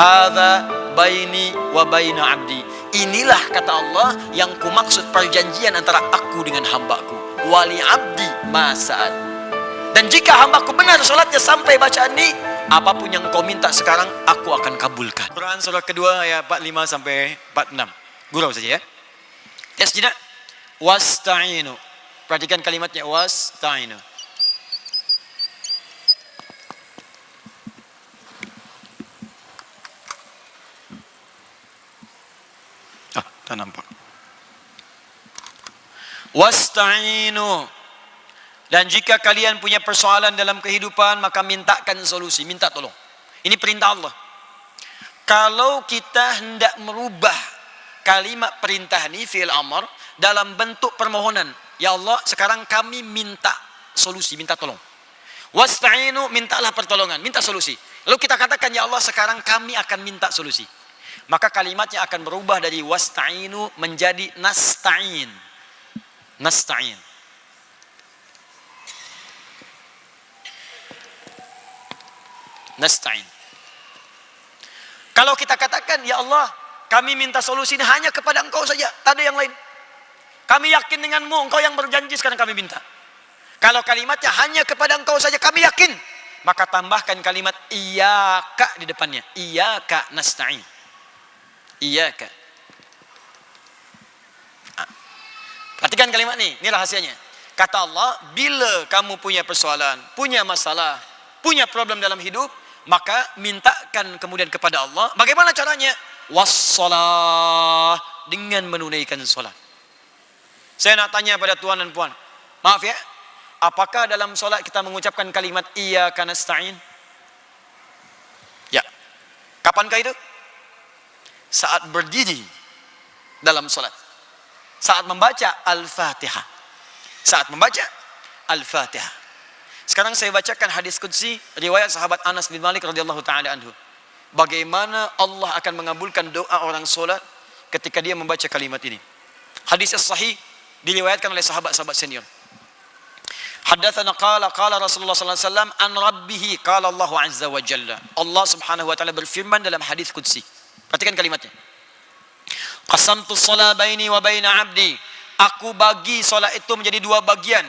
Hadza baini wa baina abdi. Inilah kata Allah yang kumaksud perjanjian antara aku dengan hambaku. Wali abdi ma sa'al. Dan jika hambaku benar salatnya sampai bacaan ini, apapun yang kau minta sekarang aku akan kabulkan. Quran surah kedua ayat 45 sampai 46. Gurau saja ya. Lihat sejenak. Wasta'inu. Perhatikan kalimatnya wasta'inu. Tak nampak. Wasta'inu. Dan jika kalian punya persoalan dalam kehidupan, maka mintakan solusi, minta tolong. Ini perintah Allah. Kalau kita hendak merubah kalimat perintah ini, fi'il amr, dalam bentuk permohonan, ya Allah, sekarang kami minta solusi, minta tolong. Wasta'inu, mintalah pertolongan, minta solusi. Lalu kita katakan, ya Allah, sekarang kami akan minta solusi. Maka kalimatnya akan berubah dari wasta'inu menjadi nasta'in. Nasta'in. Nasta'in. Kalau kita katakan, ya Allah, kami minta solusi ini hanya kepada Engkau saja, tak ada yang lain. Kami yakin denganmu, Engkau yang berjanji, sekarang kami minta. Kalau kalimatnya hanya kepada Engkau saja, kami yakin, maka tambahkan kalimat iyyaka di depannya. Iyyaka nasta'in. Iyyaka. Perhatikan kalimat ini rahasianya. Kata Allah, bila kamu punya persoalan, punya masalah, punya problem dalam hidup, maka mintakan kemudian kepada Allah. Bagaimana caranya? Wassalah, dengan menunaikan solat. Saya nak tanya pada tuan dan puan, maaf ya, apakah dalam solat kita mengucapkan kalimat iyyaka nasta'in? Ya. Kapankah itu? Saat berdiri dalam solat, saat membaca Al-Fatihah, saat membaca Al-Fatihah. Sekarang saya bacakan hadis qudsi riwayat sahabat Anas bin Malik radhiyallahu taala anhu. Bagaimana Allah akan mengabulkan doa orang solat ketika dia membaca kalimat ini. Hadis sahih diriwayatkan oleh sahabat-sahabat senior. Haddatsana qala Rasulullah sallallahu alaihi wasallam an rabbih qala Allah azza wa jalla. Allah Subhanahu wa taala berfirman dalam hadis qudsi. Perhatikan kalimatnya. Qasamtu shalah baini wa baina 'abdi. Aku bagi solat itu menjadi dua bagian.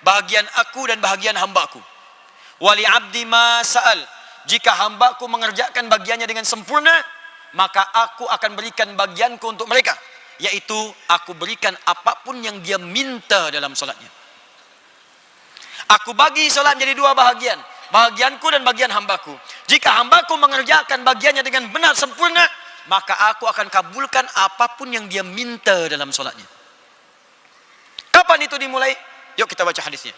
Bahagian aku dan bahagian hambaku. Wali abdi ma sa'al. Jika hambaku mengerjakan bagiannya dengan sempurna, maka aku akan berikan bagianku untuk mereka, yaitu aku berikan apapun yang dia minta dalam solatnya. Aku bagi solat menjadi dua bahagian, bahagianku dan bagian hambaku. Jika hambaku mengerjakan bagiannya dengan benar sempurna, maka aku akan kabulkan apapun yang dia minta dalam solatnya. Kapan itu dimulai? Yuk kita baca hadisnya.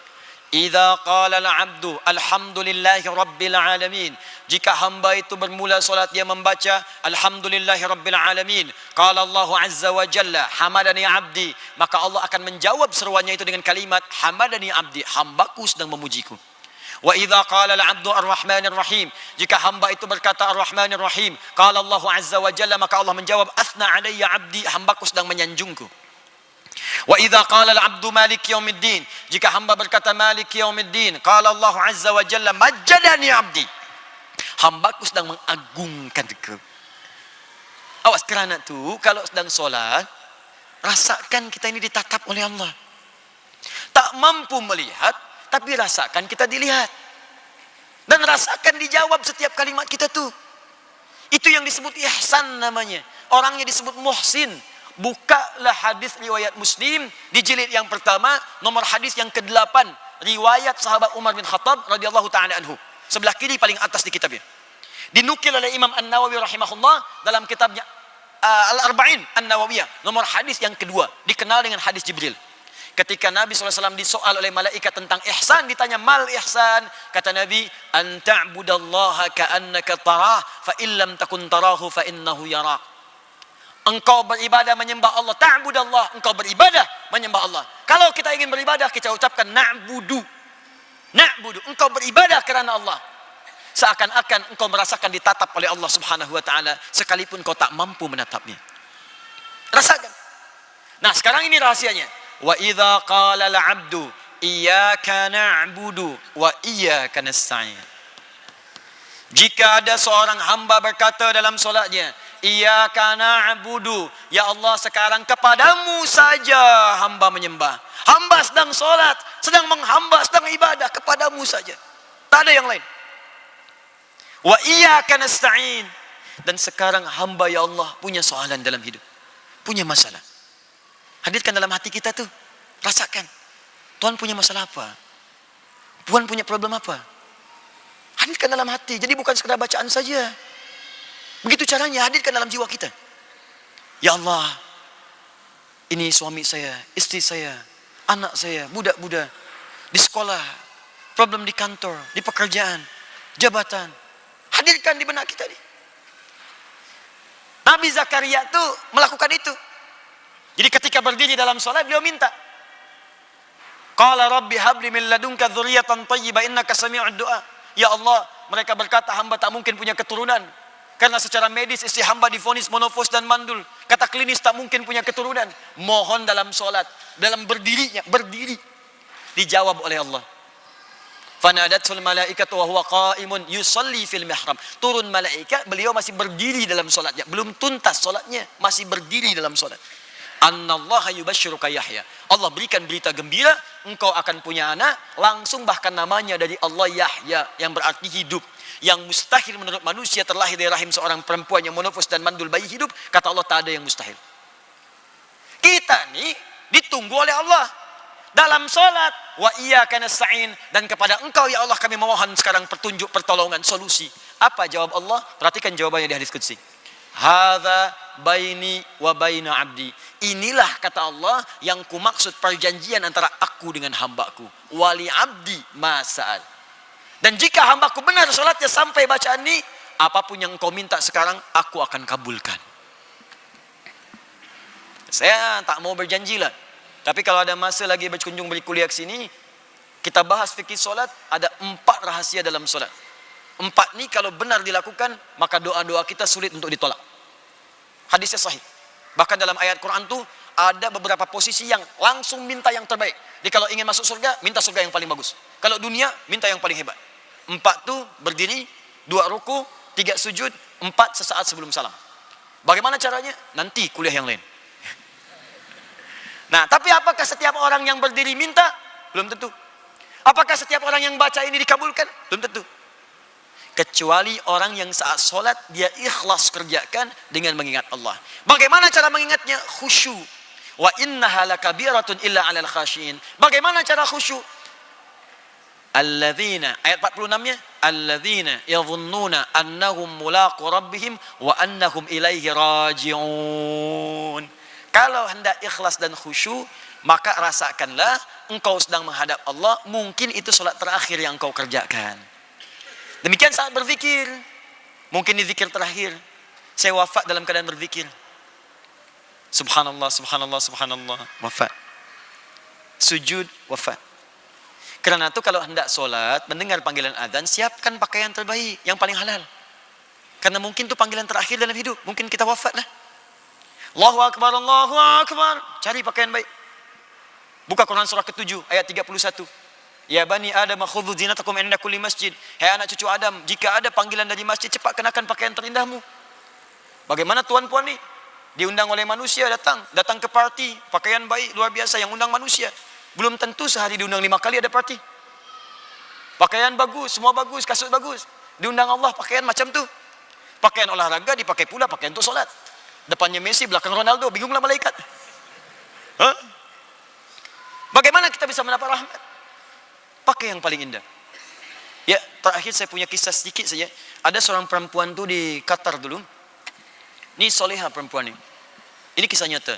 Idza qala al-'abdu alhamdulillahi rabbil alamin. Jika hamba itu bermula solat dia membaca alhamdulillahi rabbil alamin, qala Allah azza wa jalla hamadani 'abdi, maka Allah akan menjawab seruannya itu dengan kalimat hamadani 'abdi, hambaku sedang memujiku. Wa idza qala al-'abdu ar-rahmanir rahim. Jika hamba itu berkata ar-rahmanir rahim, qala Allah azza wa jalla, maka Allah menjawab athna 'alayya 'abdi, hambaku sedang menyanjungku. Wa idza qala al-'abdu maliki yaumiddin. Jika hamba berkata maliki yaumiddin, qala Allah azza wa jalla majjadani 'abdi, hambaku sedang mengagungkanku. Awas, kerana tu kalau sedang solat, rasakan kita ini ditatap oleh Allah. Tak mampu melihat, tapi rasakan kita dilihat. Dan rasakan dijawab setiap kalimat kita tu. Itu yang disebut ihsan namanya. Orangnya disebut muhsin. Bukalah hadis riwayat Muslim di jilid yang pertama, nomor hadis yang ke-8, riwayat sahabat Umar bin Khattab radhiyallahu taala anhu. Sebelah kiri paling atas di kitabnya. Dinukil oleh Imam An-Nawawi rahimahullah dalam kitabnya Al-Arba'in An-Nawawiyah, nomor hadis yang kedua, dikenal dengan hadis Jibril. Ketika Nabi SAW disoal oleh malaikat tentang ihsan, ditanya mal ihsan, kata Nabi, an ta'budallaha ka'annaka tarah, fa illam takun tarahu fa innahu yarak. Engkau beribadah menyembah Allah, ta'budallah, engkau beribadah menyembah Allah. Kalau kita ingin beribadah, kita ucapkan na'budu. Na'budu, engkau beribadah kerana Allah. Seakan-akan engkau merasakan ditatap oleh Allah Subhanahu wa taala sekalipun kau tak mampu menatapnya. Rasakan. Nah, sekarang ini rahasianya. Wa idza qala al-'abdu iyyaka na'budu wa iyyaka nasta'in. Jika ada seorang hamba berkata dalam solatnya, Iyyaka na'budu, ya Allah sekarang kepadamu saja hamba menyembah. Hamba sedang solat, sedang menghamba, sedang ibadah, kepadamu saja. Tak ada yang lain. Wa iyyaka nasta'in, dan sekarang hamba ya Allah punya soalan dalam hidup, punya masalah. Hadirkan dalam hati kita tuh, rasakan. Tuhan punya masalah apa? Tuhan punya problem apa? Hadirkan dalam hati. Jadi bukan sekedar bacaan saja. Begitu caranya, hadirkan dalam jiwa kita. Ya Allah, ini suami saya, istri saya, anak saya, budak-budak, di sekolah, problem di kantor, di pekerjaan, jabatan. Hadirkan di benak kita nih. Nabi Zakaria tuh melakukan itu. Jadi ketika berdiri dalam sholat, beliau minta. Qala Rabbi habli min ladunka dzurriyyatan thayyibah innaka sami'ud du'a. Ya Allah, mereka berkata hamba tak mungkin punya keturunan. Karena secara medis istri hamba divonis monofos dan mandul. Kata klinis tak mungkin punya keturunan. Mohon dalam sholat, dalam berdirinya, berdiri. Dijawab oleh Allah. Fanadatul malaikatu wa huwa qa'imun yusalli fil mihrab. Turun malaikat, beliau masih berdiri dalam sholatnya. Belum tuntas sholatnya, masih berdiri dalam sholat. Annallaha yubashshiruka Yahya. Allah berikan berita gembira, engkau akan punya anak, langsung bahkan namanya dari Allah Yahya, yang berarti hidup. Yang mustahil menurut manusia terlahir dari rahim seorang perempuan yang monofos dan mandul bayi hidup, kata Allah tak ada yang mustahil. Kita nih ditunggu oleh Allah dalam salat, wa iyyaka nasta'in, dan kepada engkau ya Allah kami memohon sekarang petunjuk, pertolongan, solusi. Apa jawab Allah? Perhatikan jawabannya di hadis qudsi. Hadza baini wa baina abdi. Inilah kata Allah yang kumaksud perjanjian antara aku dengan hambaku. Wali abdi ma sa'al. Dan jika hambaku benar salatnya sampai bacaan ini, apapun yang kau minta sekarang aku akan kabulkan. Saya tak mau berjanji lah. Tapi kalau ada masa lagi berkunjung beri kuliah ke sini, kita bahas fikih solat, ada 4 rahasia dalam solat. 4 ni kalau benar dilakukan, maka doa-doa kita sulit untuk ditolak. Hadisnya sahih. Bahkan dalam ayat Quran tu ada beberapa posisi yang langsung minta yang terbaik. Jadi kalau ingin masuk surga, minta surga yang paling bagus. Kalau dunia, minta yang paling hebat. 4 tu berdiri, 2 ruku, 3 sujud, 4 sesaat sebelum salam. Bagaimana caranya? Nanti kuliah yang lain. Nah, tapi apakah setiap orang yang berdiri minta? Belum tentu. Apakah setiap orang yang baca ini dikabulkan? Belum tentu. Kecuali orang yang saat solat dia ikhlas kerjakan dengan mengingat Allah. Bagaimana cara mengingatnya? Khusyuk. Wa innaha lakabiratun illa 'alal khashiin. Bagaimana cara khusyuk? Alladzina, ayat 46-nya, alladzina yadhunnuna annahum mulaqu rabbihim wa annahum ilaihi raji'un. Kalau hendak ikhlas dan khusyuk, maka rasakanlah engkau sedang menghadap Allah, mungkin itu solat terakhir yang engkau kerjakan. Demikian saat berzikir, mungkin di zikir terakhir, saya wafat dalam keadaan berzikir. Subhanallah, subhanallah, subhanallah, wafat. Sujud, wafat. Karena itu kalau hendak solat, mendengar panggilan azan, siapkan pakaian terbaik, yang paling halal. Karena mungkin itu panggilan terakhir dalam hidup, mungkin kita wafat lah. Allahu Akbar, Allahu Akbar. Cari pakaian baik. Buka Quran surah ke-7 ayat 31. Ya bani Adam khudhu zinatakum inda kulli masjid. Hai anak cucu Adam, jika ada panggilan dari masjid, cepat kenakan pakaian terindahmu. Bagaimana tuan-puan ni? Diundang oleh manusia, datang ke parti, pakaian baik luar biasa, yang undang manusia. Belum tentu sehari diundang 5 kali ada parti. Pakaian bagus, semua bagus, kasut bagus. Diundang Allah pakaian macam tu. Pakaian olahraga dipakai pula, pakaian untuk solat. Depannya Messi, belakang Ronaldo, bingunglah malaikat. Hah? Bagaimana kita bisa mendapat rahmat? Pakai yang paling indah. Ya, terakhir saya punya kisah sedikit saja. Ada seorang perempuan tu di Qatar dulu. Ini soleha perempuan ini. Ini kisah nyata.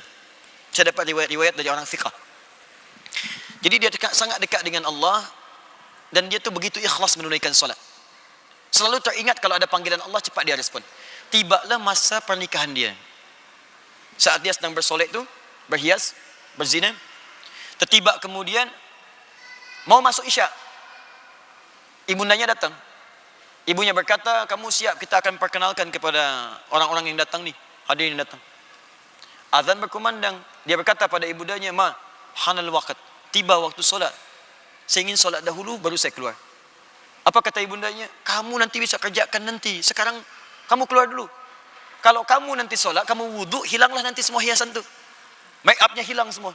Saya dapat riwayat dari orang fiqh. Jadi dia sangat dekat dengan Allah, dan dia tu begitu ikhlas menunaikan solat. Selalu teringat kalau ada panggilan Allah, cepat dia respon. Tibalah masa pernikahan dia. Saat dia sedang bersolek tu, berhias, berzina. Tertiba kemudian mau masuk isyak. Ibundanya datang. Ibunya berkata, kamu siap, kita akan perkenalkan kepada orang-orang yang datang ni, hadirin yang datang. Azan berkumandang. Dia berkata pada ibundanya, ma, hanal waqt, tiba waktu solat. Saya ingin solat dahulu, baru saya keluar. Apa kata ibundanya? Kamu nanti bisa kerjakan nanti. Sekarang kamu keluar dulu. Kalau kamu nanti sholat, kamu wudhu, hilanglah nanti semua hiasan tuh. Make upnya hilang semua.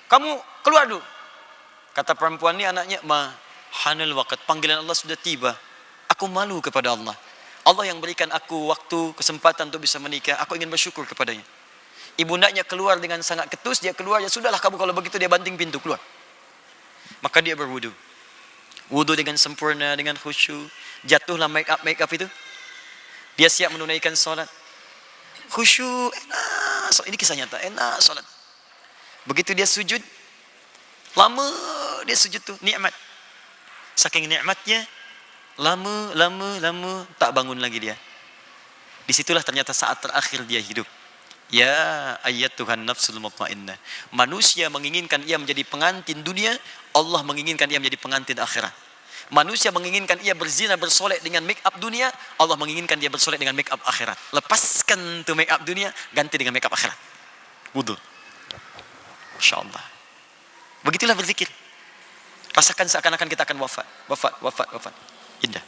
Kamu keluar dulu. Kata perempuan ini anaknya, hanal waqt, panggilan Allah sudah tiba. Aku malu kepada Allah. Allah yang berikan aku waktu, kesempatan untuk bisa menikah. Aku ingin bersyukur kepadanya. Ibundanya keluar dengan sangat ketus, dia keluar, ya sudahlah kamu kalau begitu, dia banting pintu, keluar. Maka dia berwudu. Wudu dengan sempurna, dengan khusyuk. Jatuhlah make up itu. Dia siap menunaikan solat. Khusyuk, enak. Ini kisah nyata, enak solat. Begitu dia sujud, lama dia sujud tuh, nikmat. Saking nikmatnya, lama, tak bangun lagi dia. Disitulah ternyata saat terakhir dia hidup. Ya ayyatuhan nafsul mutmainnah. Manusia menginginkan ia menjadi pengantin dunia, Allah menginginkan ia menjadi pengantin akhirat. Manusia menginginkan ia berzina bersolek dengan make up dunia, Allah menginginkan dia bersolek dengan make up akhirat. Lepaskan tuh make up dunia, ganti dengan make up akhirat. Wudu. Insyaallah. Begitulah berzikir. Rasakan seakan-akan kita akan wafat. Indah.